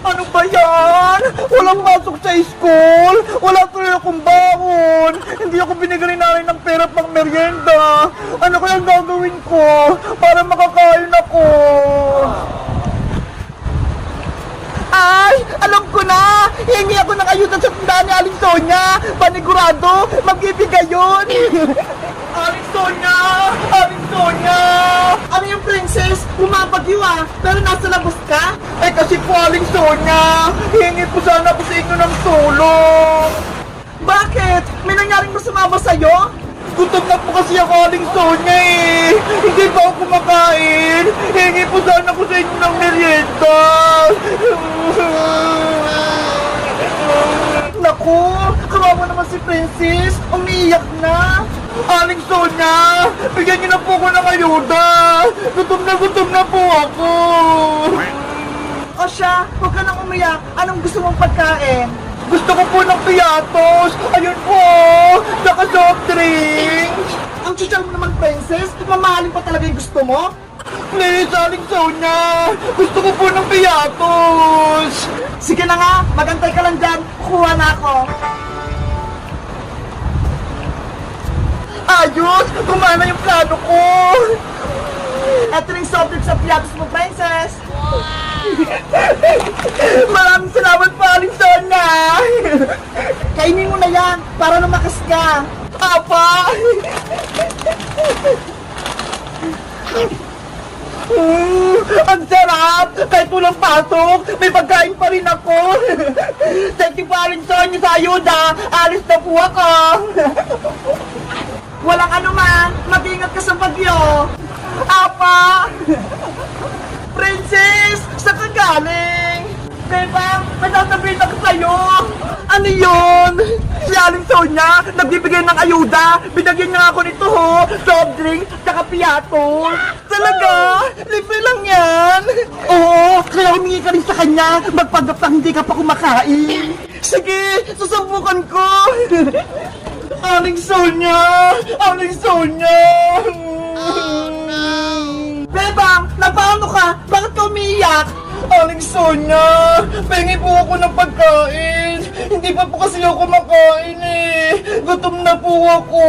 Ano ba yan? Walang pasok sa school. Wala tuloy akong baon. Hindi ako binigyan namin ng pera pang merienda. Ano kaya gagawin ko para makakain ako? Ay, alam ko na! Hingi ako ng ayuda sa tindahan ni Aling Sonia! Panigurado, magbibigay yun! Aling Sonia! Aling Sonia! Ano yung princess? Bumabagyo ah! Pero nasa labas ka? Eh kasi po Aling Sonia! Hingi po sana ako sa inyo ng tulong! Bakit? May nangyaring masama ba sa'yo? Gutom na po kasi ako Aling Sonia eh! Hindi pa ako kumakain! Hingi po sana ako sa inyo ng merienda! Naku! Kawawa naman si Princess! Umiiyak na! Aling Sonia! Bigyan niyo na po ako ng ayuda! Gutom na po ako! O siya, huwag ka nang umiyak! Anong gusto mong pagkain? Gusto ko po ng piatos! Ayun po! Saka soft drinks! Ang social mo naman, Princess! Mamahalin pa talaga yung gusto mo? Please, Aling Sonia! Gusto ko po ng piatos! Sige na nga! Magantay ka lang dyan! Kukuha na ako! Ayos! Gumana yung plano ko! Eto rin soft drinks sa piatos mo, Princess! Maraming salamat po, Aling Sonia! Kainin mo na yan para lumakas ka! Papa! Ang sarap! Kahit walang pasok, may pagkain pa rin ako! Thank you po, Aling Sonia, sa ayuda! Alis na po ako! Walang anuman! Mag-ingat ka sa bagyo! Apa! Princess! Saan ka galing? Diba? May sasabihin ako sa'yo! Ano yun? Si Aling Sonia, nagbibigay ng ayuda! Binagyan niya ako nito ho! Soft drink, tsaka piyato! Talaga? Libre lang yan! Oo, kaya humingi ka rin sa kanya! Magpanggap na hindi ka pa kumakain! Sige, susubukan ko! Aling Sonia! Aling Sonia! Bebang, napaano ka? Bakit ka umiiyak? Aling Sonia, pengi po ako ng pagkain. Hindi pa po kasi ako makain eh. Gutom na po ako.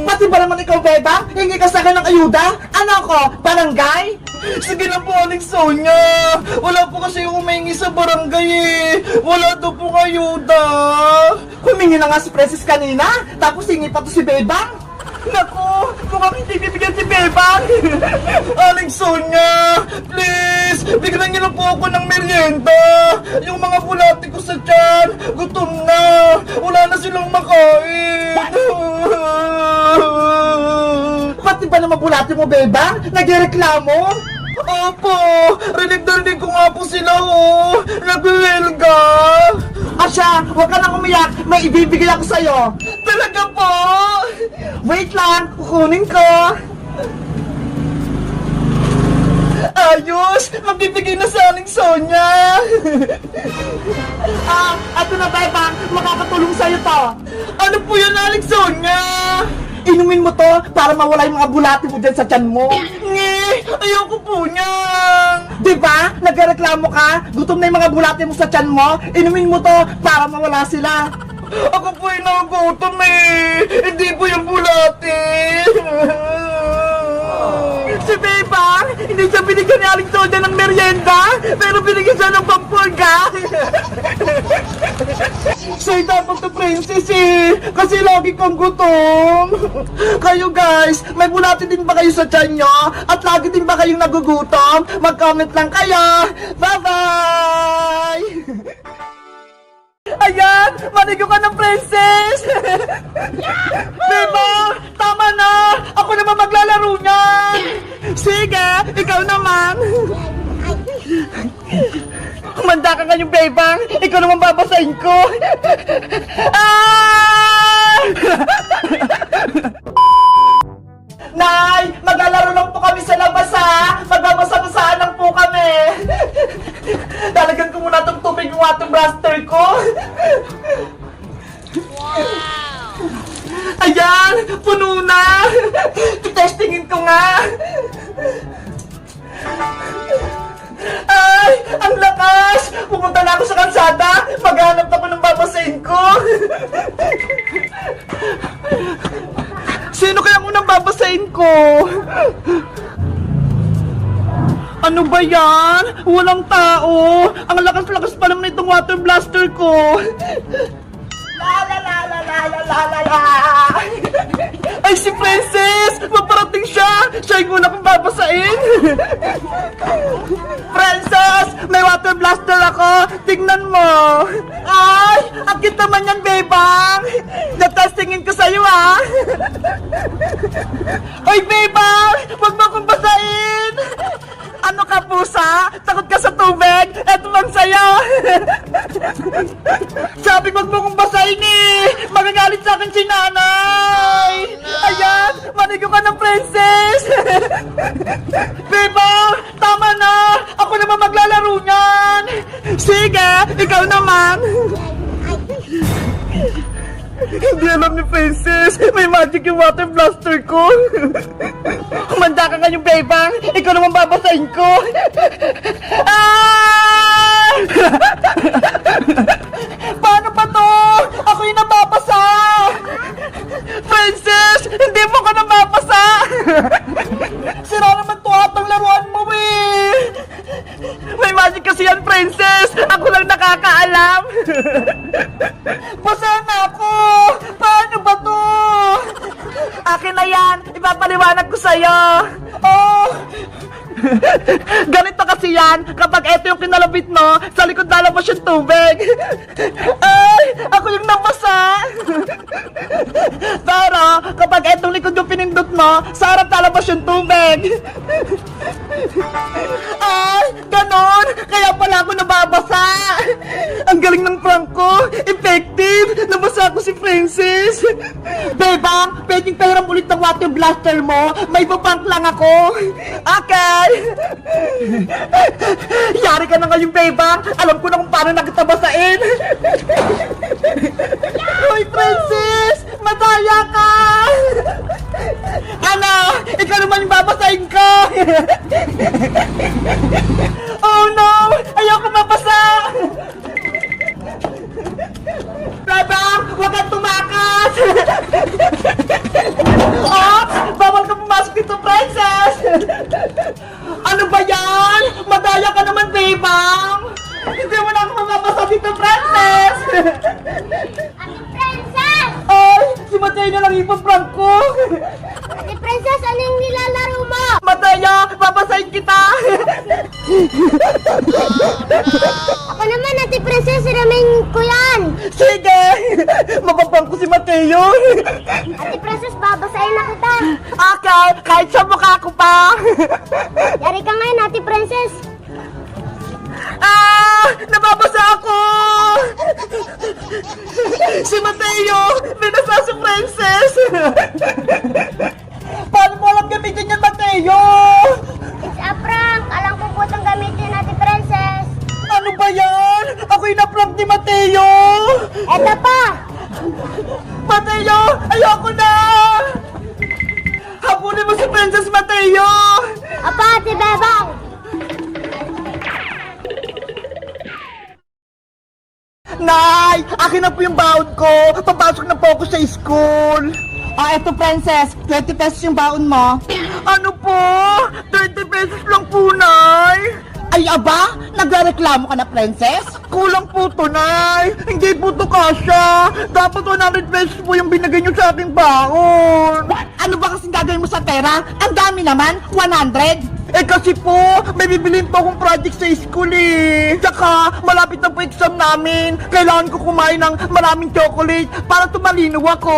Pati ba naman ikaw, Bebang? Hingi ka sa akin ng ayuda? Ano ako? Barangay? Sige na po, Aling Sonia. Wala po kasi yung humingi sa barangay eh. Wala daw po ayuda. Humingi na nga si Princess kanina, tapos hingi pa to si Bebang. Naku! Mukhang hindi bibigyan si Bebang! Aling Sonia! Please! Bigyan niyo na po ako ng merienda! Yung mga bulati ko sa tiyan! Gutom na! Wala na silang makain! Pati ba naman bulati mo, Bebang? Nagreklamo? Opo! Rinig na rinig ko nga po sila, oh! Nagwilga! Asya, huwag ka nang umiyak! May ibibigay ako sa'yo! Talaga po! Wait lang! Kukunin ko! Ayos! Magbibigay na sa Aling Sonia! Ato na, Bebang! Makakatulong sa'yo to! Ano po yan, Aling Sonia? Inumin mo to para mawala yung mga bulati mo dyan sa tiyan mo. Nge! Ayoko po niyan! Diba? Nagreklamo ka? Gutom na yung mga bulati mo sa tiyan mo? Inumin mo to para mawala sila. Ako po yung nagutom eh! Hindi po yung bulati! Si Bebang! Hindi siya binigyan ni Aling Sonia ng merienda! Pero binigyan siya ng pampurga! Sa'yo dapat to, Princess eh! Kasi lagi kang gutom! Kayo guys, may bulati din ba kayo sa tiyan nyo? At lagi din ba kayong nagugutom? Mag-comment lang kayo! Bye-bye! Ayan! Manigo ka ng Princess! Bebang! Tama na! Ako naman maglalaro niyan! Sige! Ikaw naman! Humanda ka ngayong, Bebang! Ikaw naman babasahin ko! Ah! Nay! Maglalaro lang po kami sa labas ha! Magbabasa-basahan lang po kami! Lalagyan ko muna itong tubig yung water blaster ko! Wow! Ayan! Puno na! Testingin ko nga! Ay! Ang lakas! Pumunta na ako sa kalsada! Maghanap ako ng babasahin ko! Sino kaya unang babasahin ko? Ano ba yan? Walang tao! Ang lakas-lakas pa lang nitong water blaster ko! La la la la la la la la la! Ay, si Princess! Maparating siya! Siya yung una kong babasain! Princess! May water blaster ako! Tingnan mo! Ay! Ang cute naman yan, bebang! Natestingin ko sa'yo, ah! Ay, bebang! Huwag mo akong basain! Ano ka, pusa? Takot ka sa tubig? Eto lang sa'yo! Sabi wag mo kong basahin eh! Magagalit sa akin si nanay! Ayan! Manigo ka ng princess! Beba! Tama na! Ako naman maglalaro niyan! Sige! Ikaw naman! Hindi alam ni Princess! May magic yung water blaster ko! Kumanda ka nga yung bebang! Ikaw naman babasahin ko! Ah! Paano ba to? Ako yung nababasa! Princess! Hindi mo ka nababasa! Sira naman to atang laruan mo eh! May magic kasi yan, Princess! Ako lang nakakaalam! Basa na ako! Paano ba to? Akin na yan! Ipapaliwanag ko sa'yo! Oh! Ganito kasi yan, kapag eto yung kinalabit mo, sa likod lalabas yung tubig. Ay! Ako yung nabasa! Pero, kapag etong likod yung pinindot mo, sa harap lalabas yung tubig. Ay! Ganon! Kaya pala ako nababasa! Ang galing ng prank ko! Effective! Nabasa ko si Princess! Bebang, pwedeng pahiram ulit ng water blaster mo? May paprank lang ako! Okay! Yari ka na ngayon, Bebang! Alam ko na kung paano nagtabasain! Hoy, Princess! Madaya ka! Ano? Ikaw naman yung babasahin ko! Oh no! Ayoko mabasa! Bebang! Huwag kang tumakas! Ops! Bawal ka pumasok dito, Princess! Ano ba yan? Madaya ka naman, Bebang! Hindi mo na ako mababasa dito, Princess! Ate Princess! Ay! Si Matay na lang ipaprank ko! Ate Princess, ano yung nilalaro mo? Mataya! Babasahin kita! Ako naman, Ate Princess, ramen ko yan! Sige! Mapaprank ko si Mateo! Ate Princess, babasahin na kita! Okay! Kahit sa mukha ko pa! Yari ka ngayon, Ate Princess! Ah! Nababasa ako! Si Mateo! Binasa si Princess! Paano mo alam gamitin yan, Mateo? It's a prank! Alam ko po itong gamitin, Ate Princess! Ano ba yan? Ako yung na-prank ni Mateo! Eto pa! Mateo! Ayoko na! Habulin mo si Princess, Mateo! Apa, Ate Bebang! Nay! Akin na po yung baon ko! Papasok na po ako sa school! Ah, eto, Princess. 20 pesos yung baon mo. Ano po? 30 pesos lang po, Nay! Ay, aba? Nagrereklamo ka na, Princess? Kulang po to, Nay! Hindi po to kasya! Dapat 100 pesos po yung binigay niyo sa aking baon! Ano ba kasing gagawin mo sa pera? Ang dami naman! 100! Eh kasi po, may bibilin po akong project sa school eh. Tsaka, malapit na po exam namin. Kailangan ko kumain ng maraming chocolate para tumalino ako.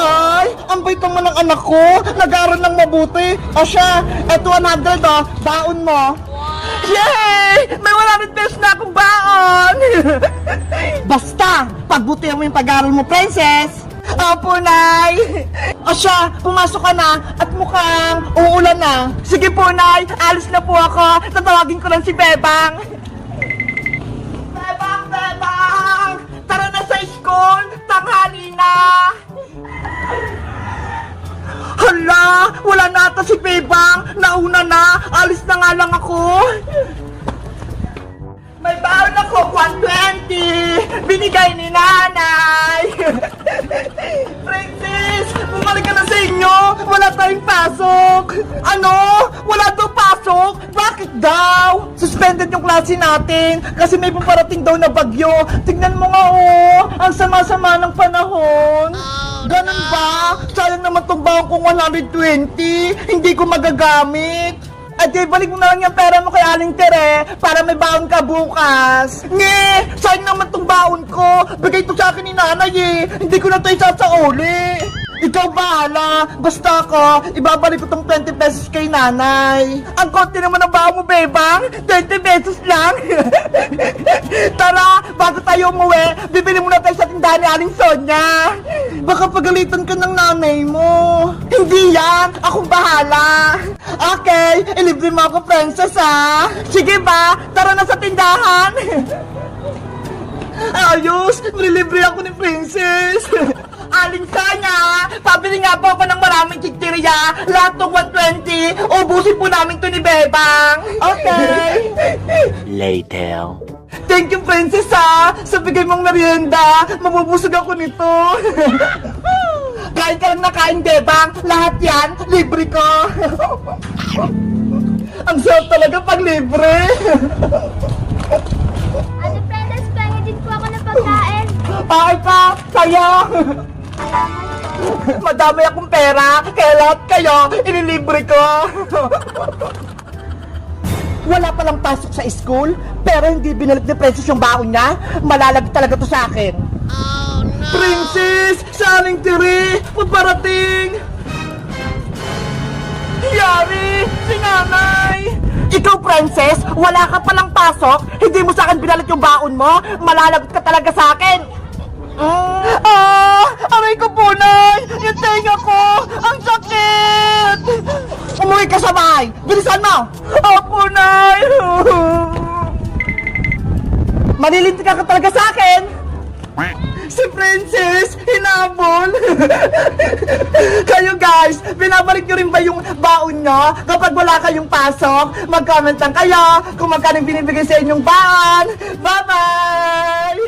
Ay, ang bait naman ng anak ko. Nag-aaral ng mabuti. O siya, eto 100 oh, baon mo. Yay! May 100 pesos na akong baon! Basta, pagbutihan mo yung pag-aaral mo, Princess. Opo, Nay! O siya, pumasok ka na at mukhang uulan na. Sige po, Nay! Alis na po ako. Tatawagin ko lang si Bebang. Bebang! Bebang! Tara na sa school! Tanghali na! Hala! Wala na ata si Bebang! Nauna na! Alis na nga lang ako! Coke 120! Binigay ni nanay! Princess! Bumalik ka na sa inyo! Wala tayong pasok! Ano? Wala daw pasok? Bakit daw? Suspended yung klase natin kasi may paparating daw na bagyo. Tignan mo nga oh! Ang sama-sama ng panahon! Ganun ba? Sayang naman tong baon kong 120. Hindi ko magagamit. Ate, balik mo na lang yung pera mo kay Aling Tere para may baon ka bukas. Nye! Sayang naman tong baon ko. Bigay to sa akin ni nanay eh. Hindi ko na to isasauli. Ikaw bahala. Basta ako, ibabalik ko tong 20 pesos kay nanay. Ang konti naman ang baon mo, bebang. 20 pesos lang. Tara, bago tayo umuwi, bibili muna tayo sa tindahan ni Aling Sonia. Baka pagalitan ka ng nanay mo. Hindi yan, akong bahala. Okay, ilibre mo ako, princess ha. Sige ba, tara na sa tindahan. Ayos, nililibre ako ni princess. Aling Sonia, pabili nga po ako ng maraming chichirya. Lahat ng 120, ubusin po namin to ni Bebang. Okay. Later. Thank you, princess ha. Sa bigay mong merienda, mabubusog ako nito. Kain ka lang na kain, Bebang. Lahat yan, libre ko. Ang sarap talaga pag libre. Ate Princess, pengen din po ako ng pagkain. Ay pa, sayang. Madami akong pera, kaya lahat kayo, inilibre ko. Wala palang pasok sa school, pero hindi binalik ni Princess yung baon niya. Malalagay talaga to sa akin. Oh, no! Princess! Sa Aling Tere! Paparating! Yari! Si nanay! Ikaw, Princess, wala ka palang pasok, hindi mo sa akin binalik yung baon mo, malalagot ka talaga sa akin. Aray ko po, Nay! Yung tenga ko! Ang sakit! Umuwi ka sa bahay! Bilisan mo! Opo, Nay! Malilintik ka talaga sa akin! Si Princess, hinabol! Kayo guys, binabalik nyo rin ba yung baon nyo? Kapag wala kayong pasok, mag-comment lang kayo kung magkano binibigay sa inyong baon! Bye-bye!